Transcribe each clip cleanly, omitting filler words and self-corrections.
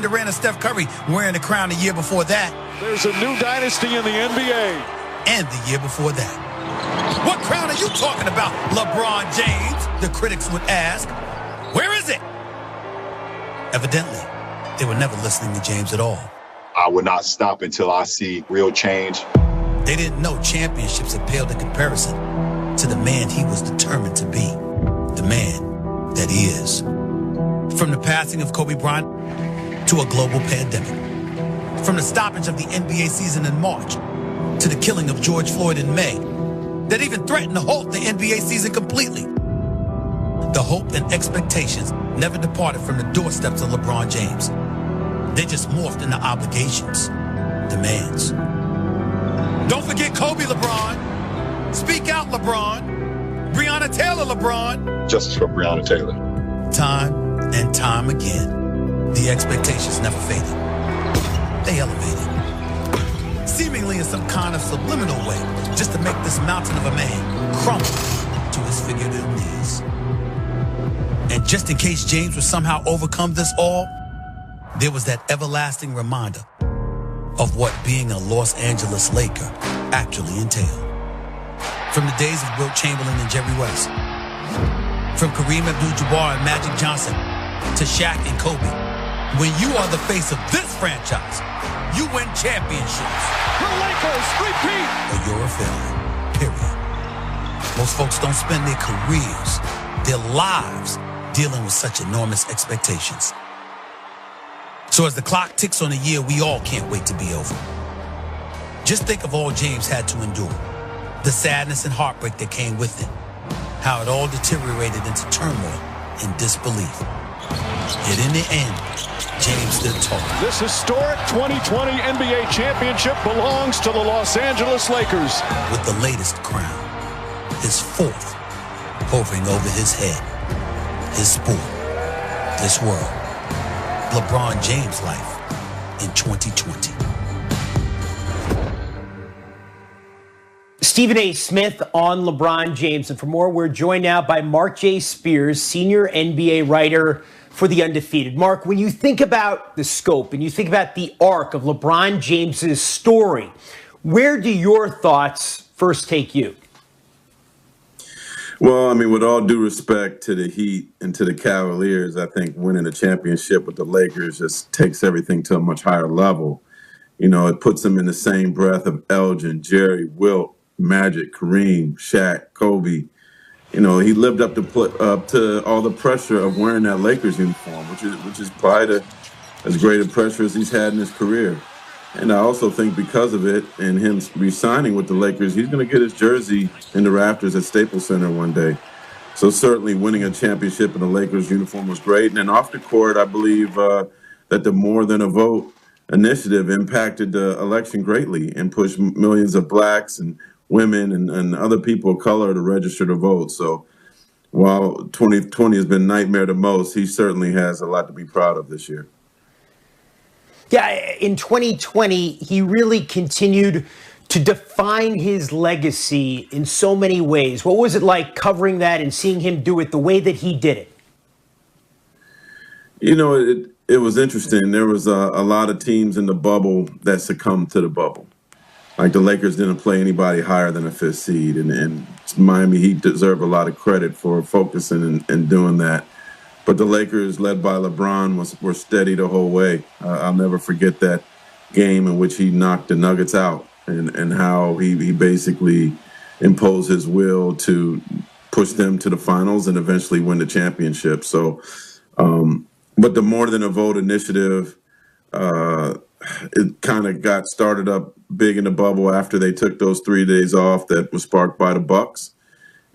Durant and Steph Curry wearing the crown the year before that. There's a new dynasty in the NBA. And the year before that. What crown are you talking about, LeBron James? The critics would ask. Where is it? Evidently, they were never listening to James at all. I would not stop until I see real change. They didn't know championships had paled in comparison to the man he was determined to be. The man that he is. From the passing of Kobe Bryant to a global pandemic. From the stoppage of the NBA season in March to the killing of George Floyd in May that even threatened to halt the NBA season completely. The hope and expectations never departed from the doorsteps of LeBron James. They just morphed into obligations, demands. Don't forget Kobe, LeBron. Speak out, LeBron. Breonna Taylor, LeBron. Justice for Breonna Taylor. Time and time again, the expectations never faded. They elevated. Seemingly in some kind of subliminal way, just to make this mountain of a man crumble to his figurative knees. And just in case James would somehow overcome this all, there was that everlasting reminder of what being a Los Angeles Laker actually entailed. From the days of Wilt Chamberlain and Jerry West, from Kareem Abdul-Jabbar and Magic Johnson to Shaq and Kobe, when you are the face of this franchise, you win championships. The Lakers repeat. Or you're a failure, period. Most folks don't spend their careers, their lives, dealing with such enormous expectations. So as the clock ticks on a year we all can't wait to be over, just think of all James had to endure, the sadness and heartbreak that came with it, how it all deteriorated into turmoil and disbelief. Yet in the end, James stood tall. This historic 2020 NBA championship belongs to the Los Angeles Lakers. With the latest crown, his fourth, hovering over his head. His sport, this world, LeBron James' life in 2020. Stephen A. Smith on LeBron James. And for more, we're joined now by Marc J. Spears, senior NBA writer for The Undefeated. Mark, when you think about the scope and you think about the arc of LeBron James's story, where do your thoughts first take you? Well, I mean, with all due respect to the Heat and to the Cavaliers, I think winning a championship with the Lakers just takes everything to a much higher level. You know, it puts them in the same breath of Elgin, Jerry, Wilt, Magic, Kareem, Shaq, Kobe. You know, he lived up to all the pressure of wearing that Lakers uniform, which is probably as great a pressure as he's had in his career. And I also think because of it and him re-signing with the Lakers, he's going to get his jersey in the rafters at Staples Center one day. So certainly winning a championship in the Lakers uniform was great. And then off the court, I believe that the More Than a Vote initiative impacted the election greatly and pushed millions of blacks and women and other people of color to register to vote. So while 2020 has been a nightmare to most, he certainly has a lot to be proud of this year. Yeah, in 2020, he really continued to define his legacy in so many ways. What was it like covering that and seeing him do it the way that he did it? You know, it was interesting. There was a lot of teams in the bubble that succumbed to the bubble. Like the Lakers didn't play anybody higher than a fifth seed, and Miami Heat deserve a lot of credit for focusing and doing that. But the Lakers, led by LeBron, were steady the whole way. I'll never forget that game in which he knocked the Nuggets out and how he basically imposed his will to push them to the finals and eventually win the championship. So, but the More Than a Vote initiative, it kind of got started up big in the bubble after they took those 3 days off that was sparked by the Bucks.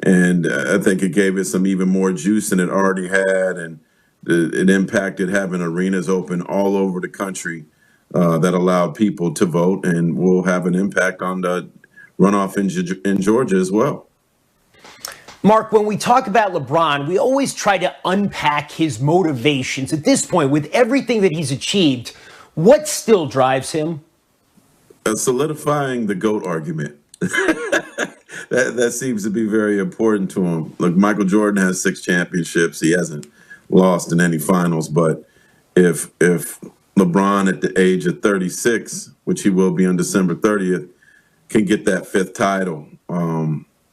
And I think it gave it some even more juice than it already had. And it impacted having arenas open all over the country that allowed people to vote, and will have an impact on the runoff in Georgia as well. Mark, when we talk about LeBron, we always try to unpack his motivations. At this point, with everything that he's achieved, what still drives him? Solidifying the GOAT argument. That seems to be very important to him. Look, Michael Jordan has 6 championships. He hasn't lost in any finals. But if LeBron at the age of 36, which he will be on December 30th, can get that fifth title.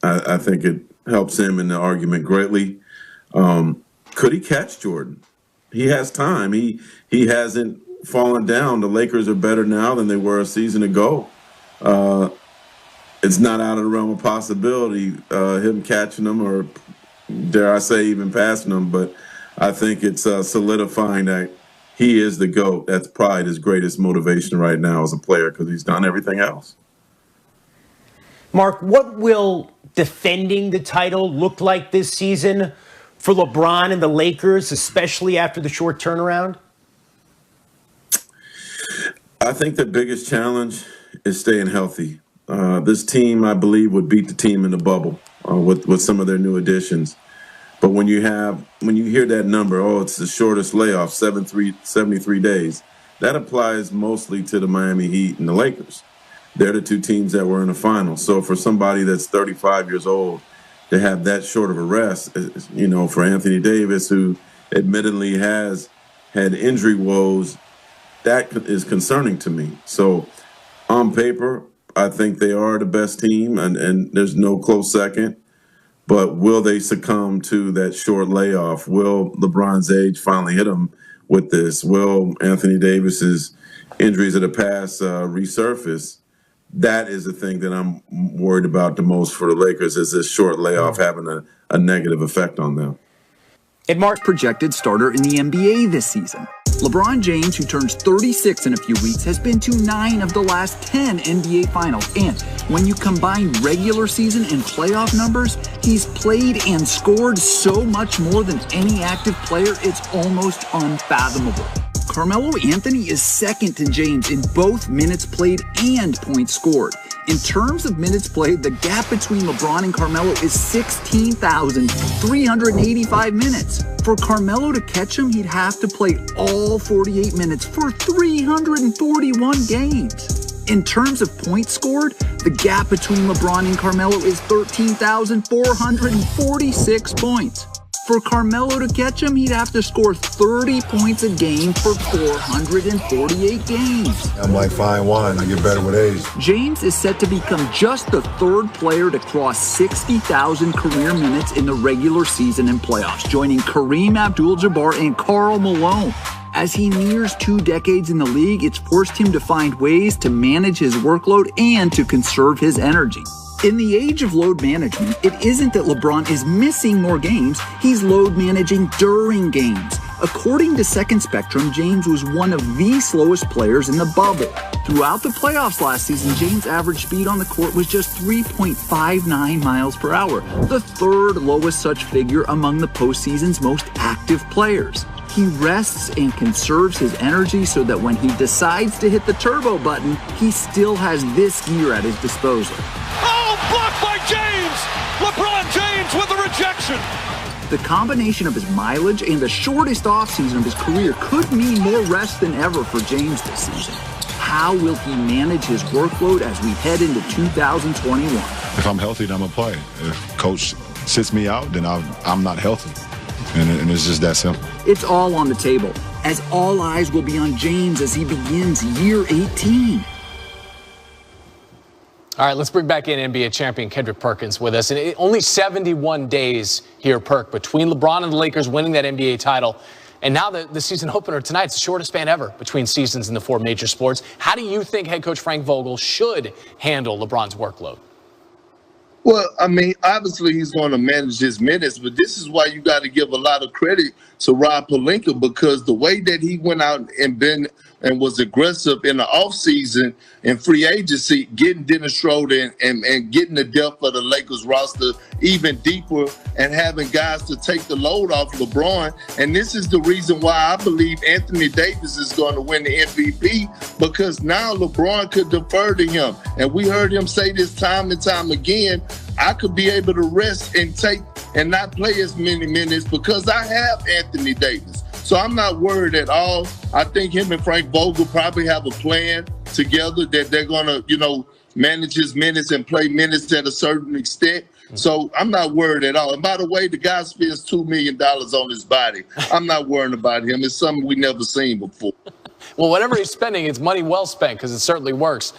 I think it helps him in the argument greatly. Could he catch Jordan? He has time. He hasn't fallen down. The Lakers are better now than they were a season ago. It's not out of the realm of possibility, him catching them, or dare I say even passing them. But I think it's solidifying that he is the GOAT. That's probably his greatest motivation right now as a player, because he's done everything else. Mark, what will defending the title look like this season for LeBron and the Lakers, especially after the short turnaround? I think the biggest challenge is staying healthy. This team, I believe, would beat the team in the bubble with some of their new additions. But when you hear that number, it's the shortest layoff, 73 days, that applies mostly to the Miami Heat and the Lakers. They're the two teams that were in the finals. So for somebody that's 35 years old to have that short of a rest, for Anthony Davis, who admittedly has had injury woes, that is concerning to me. So on paper, I think they are the best team, and there's no close second. But will they succumb to that short layoff? Will LeBron's age finally hit him with this? Will Anthony Davis's injuries of the past resurface? That is the thing that I'm worried about the most for the Lakers, is this short layoff having a negative effect on them. And Mark, projected starter in the NBA this season. LeBron James, who turns 36 in a few weeks, has been to 9 of the last 10 NBA Finals. And when you combine regular season and playoff numbers, he's played and scored so much more than any active player, it's almost unfathomable. Carmelo Anthony is second to James in both minutes played and points scored. In terms of minutes played, the gap between LeBron and Carmelo is 16,385 minutes. For Carmelo to catch him, he'd have to play all 48 minutes for 341 games. In terms of points scored, the gap between LeBron and Carmelo is 13,446 points. For Carmelo to catch him, he'd have to score 30 points a game for 448 games. I'm like fine wine. I get better with age. James is set to become just the third player to cross 60,000 career minutes in the regular season and playoffs, joining Kareem Abdul-Jabbar and Karl Malone. As he nears 2 decades in the league, it's forced him to find ways to manage his workload and to conserve his energy. In the age of load management, it isn't that LeBron is missing more games, he's load managing during games. According to Second Spectrum, James was one of the slowest players in the bubble. Throughout the playoffs last season, James' average speed on the court was just 3.59 miles per hour, the third lowest such figure among the postseason's most active players. He rests and conserves his energy so that when he decides to hit the turbo button, he still has this gear at his disposal. Oh, blocked by James! LeBron James with the rejection! The combination of his mileage and the shortest offseason of his career could mean more rest than ever for James this season. How will he manage his workload as we head into 2021? If I'm healthy, then I'm going to play. If coach sits me out, then I'm not healthy. And it's just that simple. It's all on the table, as all eyes will be on James as he begins year 18. All right, let's bring back in NBA champion Kendrick Perkins with us. And only 71 days here, Perk, between LeBron and the Lakers winning that NBA title. And now the season opener tonight, it's the shortest span ever between seasons in the 4 major sports. How do you think head coach Frank Vogel should handle LeBron's workload? Well, I mean, obviously he's going to manage his minutes, but this is why you got to give a lot of credit to Rob Pelinka, because the way that he went out and was aggressive in the offseason and free agency, getting Dennis Schroeder and getting the depth of the Lakers roster even deeper and having guys to take the load off LeBron. And this is the reason why I believe Anthony Davis is going to win the MVP, because now LeBron could defer to him. And we heard him say this time and time again, I could be able to rest and not play as many minutes because I have Anthony Davis. So I'm not worried at all. I think him and Frank Vogel probably have a plan together that they're going to, manage his minutes and play minutes at a certain extent. So I'm not worried at all. And by the way, the guy spends $2 million on his body. I'm not worrying about him. It's something we never seen before. Well, whatever he's spending, it's money well spent because it certainly works.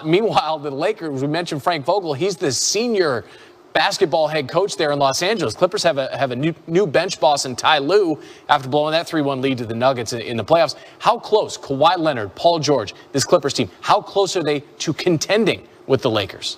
Meanwhile, the Lakers, we mentioned Frank Vogel. He's the senior basketball head coach there in Los Angeles. Clippers have a new bench boss in Ty Lue after blowing that 3-1 lead to the Nuggets in the playoffs. How close, Kawhi Leonard, Paul George, this Clippers team, how close are they to contending with the Lakers?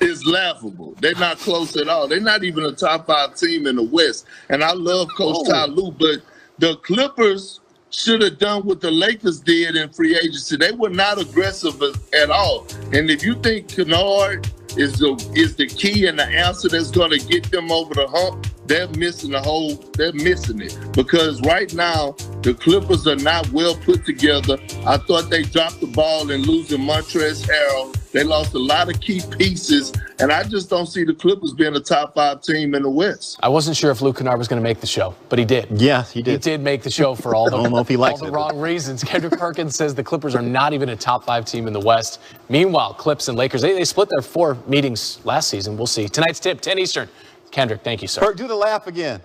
It's laughable. They're not close at all. They're not even a top 5 team in the West. And I love Coach Ty Lue, but the Clippers should have done what the Lakers did in free agency. They were not aggressive at all. And if you think Kennard is the key and the answer that's going to get them over the hump, they're missing it. Because right now, the Clippers are not well put together. I thought they dropped the ball in losing Montrezl Harrell. They lost a lot of key pieces, and I just don't see the Clippers being a top 5 team in the West. I wasn't sure if Luke Kennard was going to make the show, but he did. Yeah, he did. He did make the show for all the, I don't know if he likes all the wrong reasons. Kendrick Perkins says the Clippers are not even a top 5 team in the West. Meanwhile, Clips and Lakers, they split their 4 meetings last season. We'll see. Tonight's tip, 10 Eastern. Kendrick, thank you, sir. Perk, do the laugh again.